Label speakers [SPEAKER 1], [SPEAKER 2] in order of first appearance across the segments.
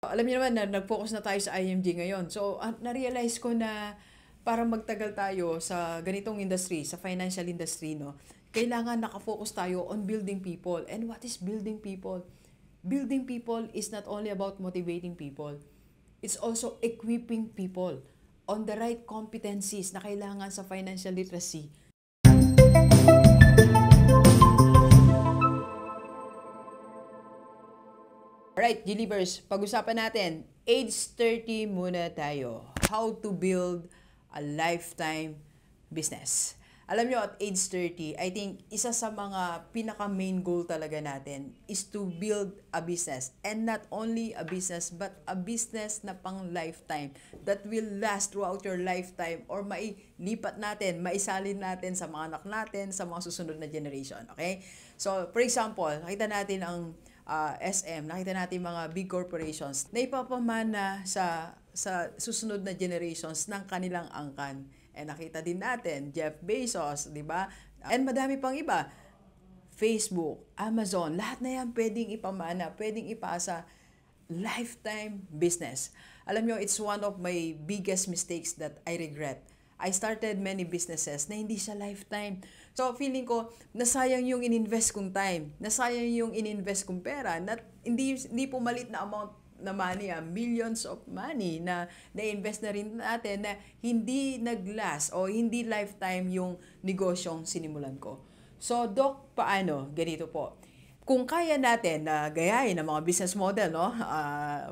[SPEAKER 1] Alam niyo naman na nag-focus na tayo sa IMG ngayon. So, na-realize ko na para magtagal tayo sa ganitong industry, sa financial industry, no, kailangan nakafocus tayo on building people. And what is building people? Building people is not only about motivating people. It's also equipping people on the right competencies na kailangan sa financial literacy. Alright, Gilivers, pag-usapan natin, age 30 muna tayo. How to build a lifetime business. Alam nyo, at age 30, I think isa sa mga pinaka-main goal talaga natin is to build a business. And not only a business, but a business na pang lifetime that will last throughout your lifetime or mailipat natin, maisalin natin sa mga anak natin, sa mga susunod na generation. Okay? So, for example, nakita natin ang SM, nakita natin mga big corporations na ipapamana sa susunod na generations ng kanilang angkan. And nakita din natin, Jeff Bezos, di ba? And madami pang iba. Facebook, Amazon, lahat na yan pwedeng ipamana, pwedeng ipasa lifetime business. Alam nyo, it's one of my biggest mistakes that I regret. I started many businesses na hindi siya lifetime. So, feeling ko, nasayang yung ininvest kong time, nasayang yung ininvest kong pera, na hindi pumalit na amount na money, millions of money na na-invest na rin natin na hindi nag-last o hindi lifetime yung negosyong sinimulan ko. So, Doc, paano? Ganito po. Kung kaya natin na gayahin ng mga business model, no?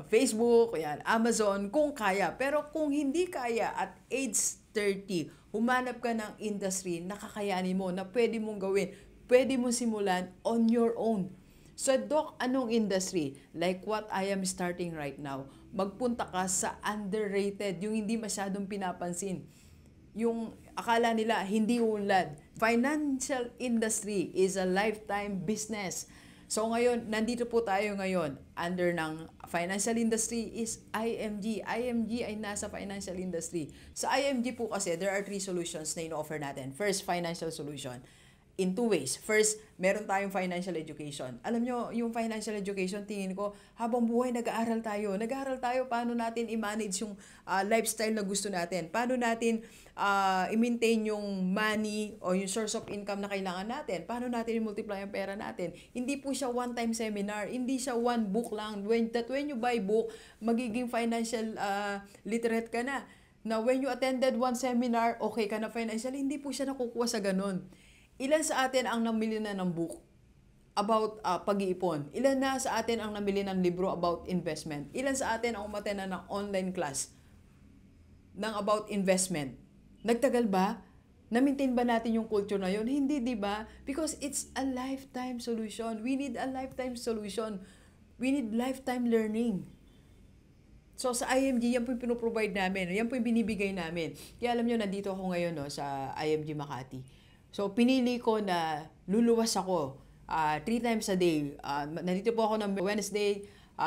[SPEAKER 1] Facebook, yan, Amazon, kung kaya. Pero kung hindi kaya at age 30, humanap ka ng industry na kakayanin mo, na pwede mong gawin, pwede mong simulan on your own. So, Doc, anong industry? Like what I am starting right now. Magpunta ka sa underrated, yung hindi masyadong pinapansin. Yung akala nila hindi unlad. Financial industry is a lifetime business. So ngayon, nandito po tayo ngayon under ng financial industry is IMG. IMG ay nasa financial industry. Sa IMG po kasi, there are 3 solutions na ino-offer natin. First, financial solution. In 2 ways. First, meron tayong financial education. Alam nyo, yung financial education, tingin ko, habang buhay nag-aaral tayo. Nag-aaral tayo paano natin i-manage yung lifestyle na gusto natin. Paano natin i-maintain yung money o yung source of income na kailangan natin. Paano natin i-multiply ang pera natin. Hindi po siya one-time seminar. Hindi siya one book lang. When you buy book, magiging financial literate ka na. Now, when you attended one seminar, okay ka na financially. Hindi po siya nakukuha sa ganun. Ilan sa atin ang namili na ng book about pag-iipon? Ilan na sa atin ang namili ng libro about investment? Ilan sa atin ang umattend na ng online class ng about investment? Nagtagal ba? Na-maintain ba natin yung culture na yun? Hindi, di ba? Because it's a lifetime solution. We need a lifetime solution. We need lifetime learning. So, sa IMG, yan po yung pinoprovide namin. Yan po yung binibigay namin. Kaya alam nyo, nandito ako ngayon no, sa IMG Makati. So, pinili ko na luluwas ako 3 times a day. Nandito po ako ng Wednesday,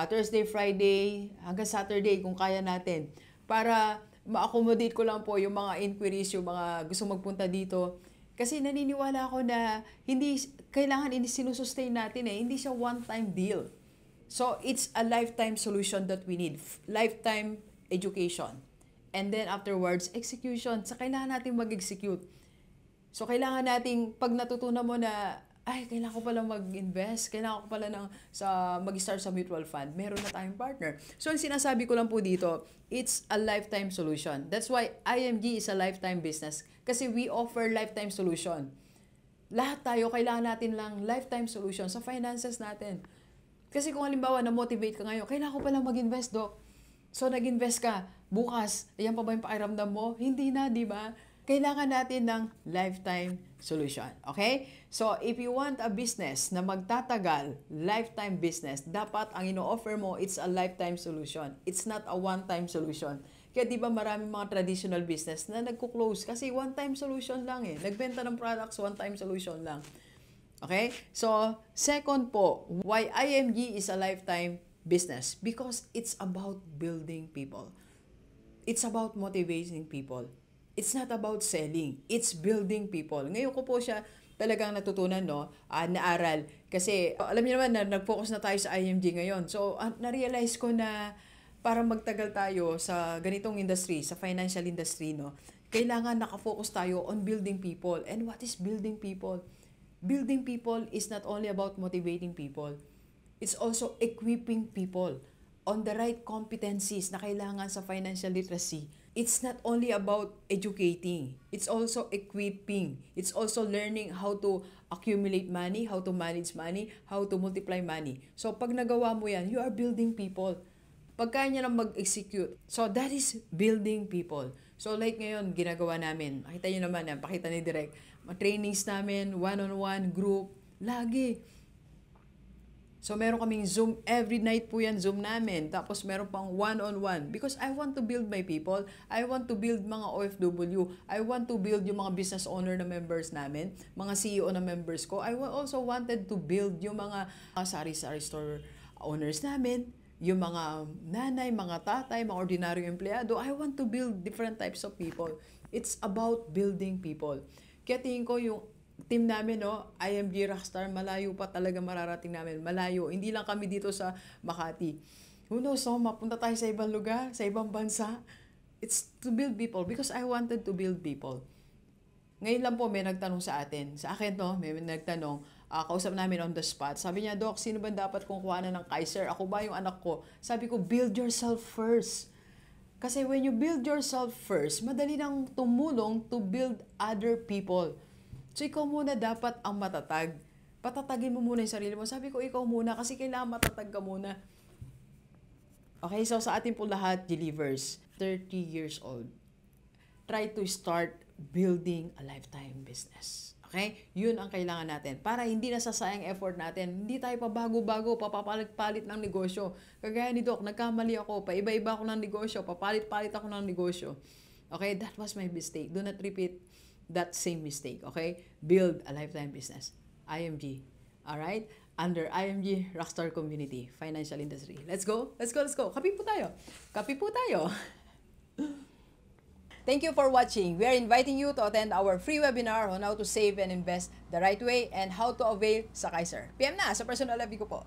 [SPEAKER 1] Thursday, Friday, hanggang Saturday kung kaya natin. Para ma-accommodate ko lang po yung mga inquiries, yung mga gusto magpunta dito. Kasi naniniwala ako na hindi kailangan sinusustain natin hindi siya one-time deal. So, it's a lifetime solution that we need. Lifetime education. And then afterwards, execution. So, kailangan natin mag-execute. So, kailangan nating, pag natutunan mo na, ay, kailangan ko pala mag-invest, kailangan ko pala mag-start sa mutual fund, meron na tayong partner. So, ang sinasabi ko lang po dito, it's a lifetime solution. That's why IMG is a lifetime business. Kasi we offer lifetime solution. Lahat tayo, kailangan natin lang lifetime solution sa finances natin. Kasi kung halimbawa, na-motivate ka ngayon, kailangan ko pala mag-invest, Doc. So, nag-invest ka, bukas, ayan pa ba yung pakiramdam mo? Hindi na, di ba? Kailangan natin ng lifetime solution. Okay? So, if you want a business na magtatagal, lifetime business, dapat ang ino-offer mo, it's a lifetime solution. It's not a one-time solution. Kaya di ba maraming mga traditional business na nagko-close kasi one-time solution lang Nagbenta ng products, one-time solution lang. Okay? So, second po, why IMG is a lifetime business? Because it's about building people. It's about motivating people. It's not about selling. It's building people. Ngayon ko po siya talagang natutunan, no? Naaral. Kasi, alam niyo naman na nag-focus na tayo sa IMG ngayon. So, na-realize ko na para magtagal tayo sa ganitong industry, sa financial industry, no, kailangan nakafocus tayo on building people. And what is building people? Building people is not only about motivating people. It's also equipping people on the right competencies na kailangan sa financial literacy. It's not only about educating. It's also equipping. It's also learning how to accumulate money, how to manage money, how to multiply money. So pag nagawa mo yan, you are building people. Pagkaya niya lang mag-execute. So that is building people. So like ngayon, ginagawa namin. Makita niyo naman yan, pakita ni Direk. Trainings namin, one-on-one, group, lagi. So, meron kaming Zoom, every night po yan, Zoom namin. Tapos, meron pang one-on-one. Because I want to build my people. I want to build mga OFW. I want to build yung mga business owner na members namin. Mga CEO na members ko. I also wanted to build yung mga sari-sari store owners namin. Yung mga nanay, mga tatay, mga ordinaryong empleyado. I want to build different types of people. It's about building people. Kaya tingin ko yung team namin, no, IMG Rockstar, malayo pa talaga mararating namin. Malayo. Hindi lang kami dito sa Makati. Who knows, no, mapunta tayo sa ibang lugar, sa ibang bansa. It's to build people because I wanted to build people. Ngayon lang po may nagtanong sa atin. Sa akin, no, may nagtanong, kausap namin on the spot. Sabi niya, Doc, sino ba dapat kong kuhanan ng Kaiser? Ako ba yung anak ko? Sabi ko, build yourself first. Kasi when you build yourself first, madali nang tumulong to build other people. So, ikaw muna dapat ang matatag. Patatagin mo muna yung sarili mo. Sabi ko, ikaw muna kasi kailangan matatag ka muna. Okay, so sa atin po lahat, Delivers, 30 years old. Try to start building a lifetime business. Okay? Yun ang kailangan natin. Para hindi nasasayang effort natin. Hindi tayo pabago-bago, papapalit-palit ng negosyo. Kagaya ni Doc, nagkamali ako, paiba-iba ako ng negosyo, papalit-palit ako ng negosyo. Okay? That was my mistake. Do not repeat that same mistake, okay? Build a lifetime business. IMG. Alright? Under IMG Rockstar Community, Financial Industry. Let's go? Let's go, let's go. Kapi po tayo. Kapi po tayo. Thank you for watching. We are inviting you to attend our free webinar on how to save and invest the right way and how to avail sa Kaiser. PM na sa personal FB ko po.